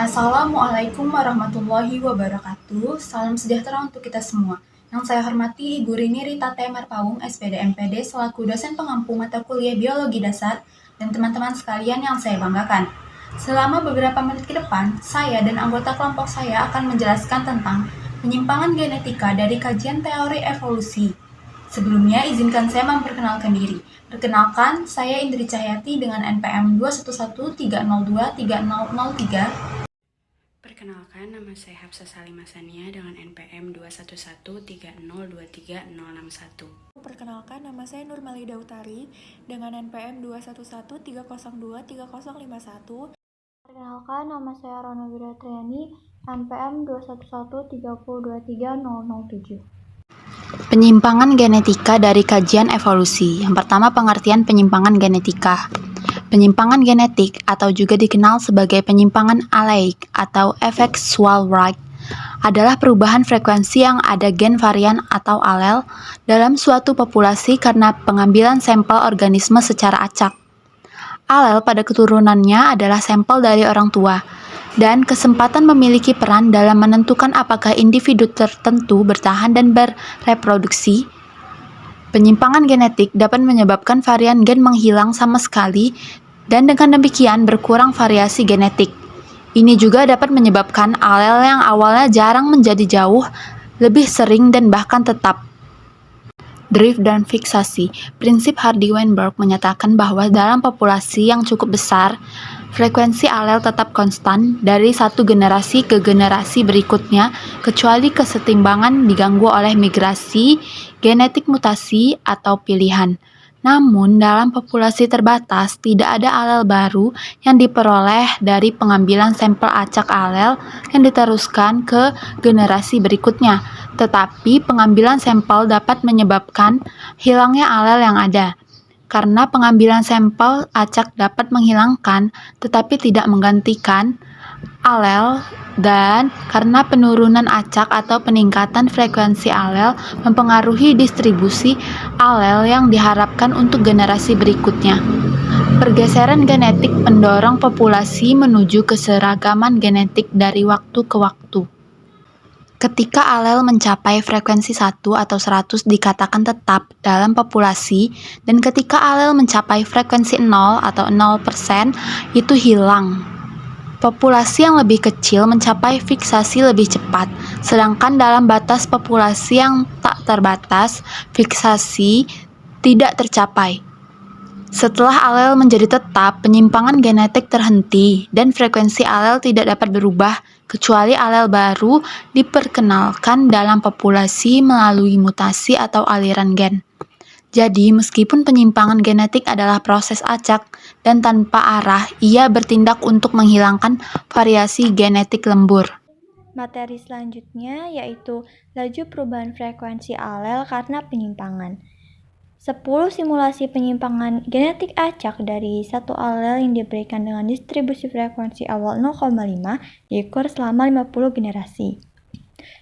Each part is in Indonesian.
Assalamualaikum warahmatullahi wabarakatuh. Salam sejahtera untuk kita semua. Yang saya hormati Ibu Rini Rita T. Marpaung, SPD MPD, selaku dosen pengampu mata kuliah Biologi Dasar, dan teman-teman sekalian yang saya banggakan. Selama beberapa menit ke depan, saya dan anggota kelompok saya akan menjelaskan tentang penyimpangan genetika dari kajian teori evolusi. Sebelumnya, izinkan saya memperkenalkan diri. Perkenalkan, saya Indri Cahyati dengan NPM 21130230003. Perkenalkan, nama saya Hafsah Salimah Sania dengan NPM 21130230061. Perkenalkan, nama saya Nurmalida Utari dengan NPM 21130023051. Perkenalkan, nama saya Rona Widatriani, NPM 21130230007. Penyimpangan genetika dari kajian evolusi. Yang pertama, pengertian penyimpangan genetika. Penyimpangan genetik atau juga dikenal sebagai penyimpangan aleik atau effectual right adalah perubahan frekuensi yang ada gen varian atau alel dalam suatu populasi karena pengambilan sampel organisme secara acak. Alel pada keturunannya adalah sampel dari orang tua, dan kesempatan memiliki peran dalam menentukan apakah individu tertentu bertahan dan bereproduksi. Penyimpangan genetik dapat menyebabkan varian gen menghilang sama sekali, dan dengan demikian berkurang variasi genetik. Ini juga dapat menyebabkan alel yang awalnya jarang menjadi jauh, lebih sering dan bahkan tetap. Drift dan fiksasi. Prinsip Hardy-Weinberg menyatakan bahwa dalam populasi yang cukup besar, frekuensi alel tetap konstan dari satu generasi ke generasi berikutnya, kecuali kesetimbangan diganggu oleh migrasi, genetik mutasi, atau pilihan. Namun, dalam populasi terbatas, tidak ada alel baru yang diperoleh dari pengambilan sampel acak alel yang diteruskan ke generasi berikutnya. Tetapi, pengambilan sampel dapat menyebabkan hilangnya alel yang ada. Karena pengambilan sampel acak dapat menghilangkan, tetapi tidak menggantikan alel, dan karena penurunan acak atau peningkatan frekuensi alel mempengaruhi distribusi alel yang diharapkan untuk generasi berikutnya. Pergeseran genetik mendorong populasi menuju keseragaman genetik dari waktu ke waktu. Ketika alel mencapai frekuensi 1 atau 100 dikatakan tetap dalam populasi, dan ketika alel mencapai frekuensi 0 atau 0% itu hilang. Populasi yang lebih kecil mencapai fiksasi lebih cepat, sedangkan dalam batas populasi yang tak terbatas, fiksasi tidak tercapai. Setelah alel menjadi tetap, penyimpangan genetik terhenti dan frekuensi alel tidak dapat berubah kecuali alel baru diperkenalkan dalam populasi melalui mutasi atau aliran gen. Jadi, meskipun penyimpangan genetik adalah proses acak dan tanpa arah, ia bertindak untuk menghilangkan variasi genetik lembur. Materi selanjutnya yaitu laju perubahan frekuensi alel karena penyimpangan. 10 simulasi penyimpangan genetik acak dari satu alel yang diberikan dengan distribusi frekuensi awal 0,5 diukur selama 50 generasi.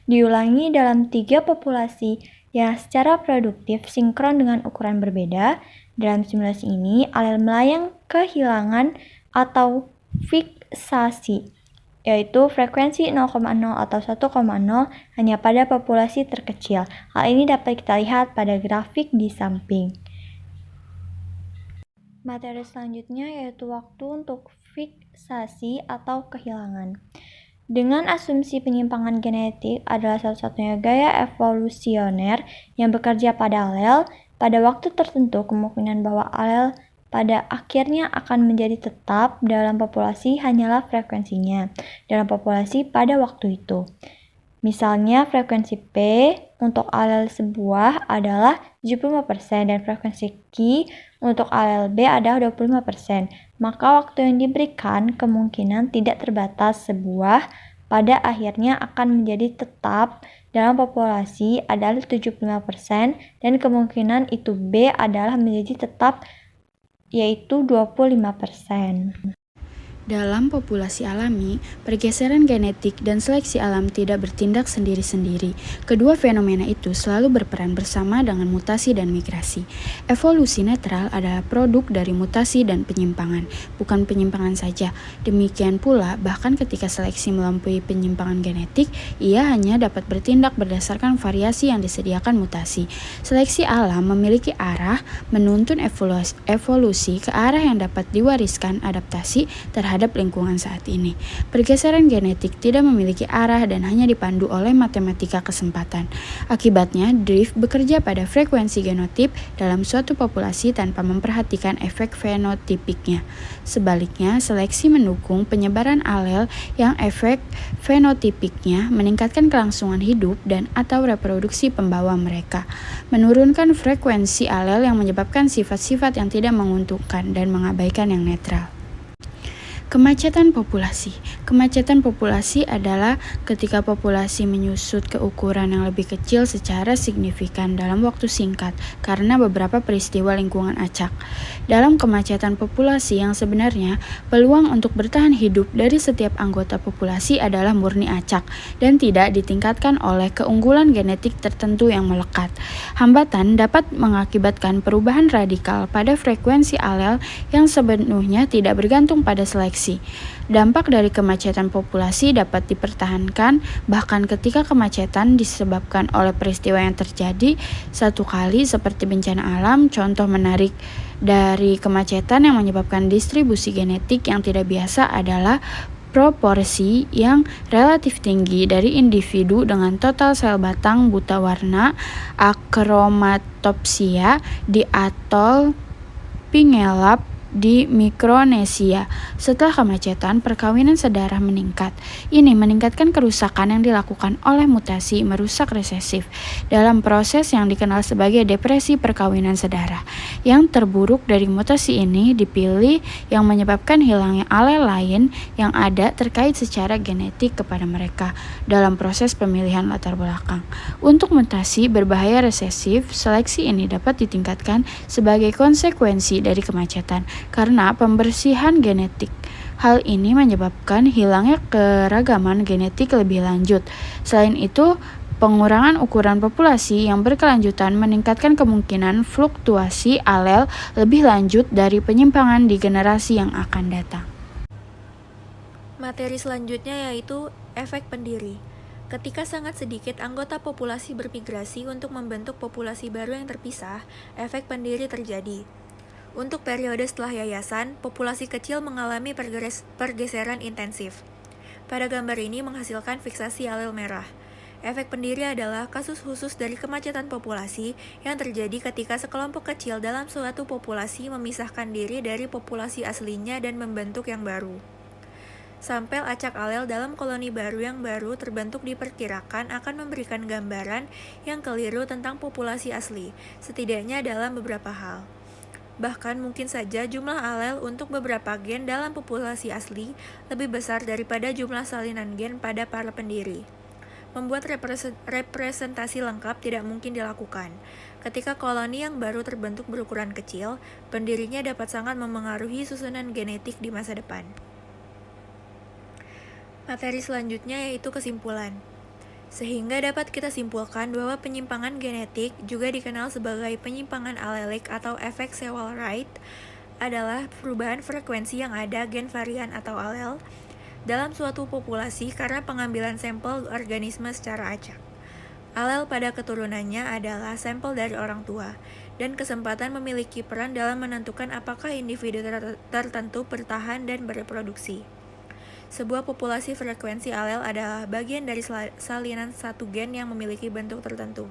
Diulangi dalam 3 populasi yang secara produktif sinkron dengan ukuran berbeda. Dalam simulasi ini, alel melayang kehilangan atau fiksasi, yaitu frekuensi 0,0 atau 1,0 hanya pada populasi terkecil. Hal ini dapat kita lihat pada grafik di samping. Materi selanjutnya yaitu waktu untuk fiksasi atau kehilangan. Dengan asumsi penyimpangan genetik adalah satu-satunya gaya evolusioner yang bekerja pada alel, pada waktu tertentu kemungkinan bahwa alel pada akhirnya akan menjadi tetap dalam populasi hanyalah frekuensinya dalam populasi pada waktu itu. Misalnya frekuensi P untuk alel sebuah adalah 75% dan frekuensi Q untuk alel B adalah 25%. Maka waktu yang diberikan kemungkinan tidak terbatas sebuah pada akhirnya akan menjadi tetap dalam populasi adalah 75% dan kemungkinan itu B adalah menjadi tetap yaitu 25%. Dalam populasi alami, pergeseran genetik dan seleksi alam tidak bertindak sendiri-sendiri. Kedua fenomena itu selalu berperan bersama dengan mutasi dan migrasi. Evolusi netral adalah produk dari mutasi dan penyimpangan, bukan penyimpangan saja. Demikian pula, bahkan ketika seleksi melampaui penyimpangan genetik, ia hanya dapat bertindak berdasarkan variasi yang disediakan mutasi. Seleksi alam memiliki arah menuntun evolusi ke arah yang dapat diwariskan adaptasi terhadap lingkungan saat ini. Pergeseran genetik tidak memiliki arah dan hanya dipandu oleh matematika kesempatan. Akibatnya, drift bekerja pada frekuensi genotip dalam suatu populasi tanpa memperhatikan efek fenotipiknya. Sebaliknya, seleksi mendukung penyebaran alel yang efek fenotipiknya meningkatkan kelangsungan hidup dan atau reproduksi pembawa mereka, menurunkan frekuensi alel yang menyebabkan sifat-sifat yang tidak menguntungkan dan mengabaikan yang netral. Kemacetan populasi. Kemacetan populasi adalah ketika populasi menyusut ke ukuran yang lebih kecil secara signifikan dalam waktu singkat karena beberapa peristiwa lingkungan acak. Dalam kemacetan populasi yang sebenarnya, peluang untuk bertahan hidup dari setiap anggota populasi adalah murni acak dan tidak ditingkatkan oleh keunggulan genetik tertentu yang melekat. Hambatan dapat mengakibatkan perubahan radikal pada frekuensi alel yang sepenuhnya tidak bergantung pada seleksi. Dampak dari kemacetan populasi dapat dipertahankan bahkan ketika kemacetan disebabkan oleh peristiwa yang terjadi satu kali seperti bencana alam. Contoh menarik dari kemacetan yang menyebabkan distribusi genetik yang tidak biasa adalah proporsi yang relatif tinggi dari individu dengan total sel batang buta warna akromatopsia di atol Pingelap di Mikronesia. Setelah kemacetan, perkawinan sedarah meningkat. Ini meningkatkan kerusakan yang dilakukan oleh mutasi merusak resesif dalam proses yang dikenal sebagai depresi perkawinan sedarah. Yang terburuk dari mutasi ini dipilih yang menyebabkan hilangnya alel lain yang ada terkait secara genetik kepada mereka dalam proses pemilihan latar belakang. Untuk mutasi berbahaya resesif, seleksi ini dapat ditingkatkan sebagai konsekuensi dari kemacetan karena pembersihan genetik. Hal ini menyebabkan hilangnya keragaman genetik lebih lanjut. Selain itu, pengurangan ukuran populasi yang berkelanjutan meningkatkan kemungkinan fluktuasi alel lebih lanjut dari penyimpangan di generasi yang akan datang. Materi selanjutnya yaitu efek pendiri. Ketika sangat sedikit anggota populasi bermigrasi untuk membentuk populasi baru yang terpisah, efek pendiri terjadi. Untuk periode setelah yayasan, populasi kecil mengalami pergeseran intensif. Pada gambar ini menghasilkan fiksasi alel merah. Efek pendiri adalah kasus khusus dari kemacetan populasi yang terjadi ketika sekelompok kecil dalam suatu populasi memisahkan diri dari populasi aslinya dan membentuk yang baru. Sampel acak alel dalam koloni baru yang baru terbentuk diperkirakan akan memberikan gambaran yang keliru tentang populasi asli, setidaknya dalam beberapa hal. Bahkan mungkin saja jumlah alel untuk beberapa gen dalam populasi asli lebih besar daripada jumlah salinan gen pada para pendiri. Membuat representasi lengkap tidak mungkin dilakukan. Ketika koloni yang baru terbentuk berukuran kecil, pendirinya dapat sangat memengaruhi susunan genetik di masa depan. Materi selanjutnya yaitu kesimpulan. Sehingga dapat kita simpulkan bahwa penyimpangan genetik, juga dikenal sebagai penyimpangan alelik atau efek Sewall-Wright, adalah perubahan frekuensi yang ada gen varian atau alel dalam suatu populasi karena pengambilan sampel organisme secara acak. Alel pada keturunannya adalah sampel dari orang tua, dan kesempatan memiliki peran dalam menentukan apakah individu tertentu bertahan dan bereproduksi. Sebuah populasi frekuensi alel adalah bagian dari salinan satu gen yang memiliki bentuk tertentu.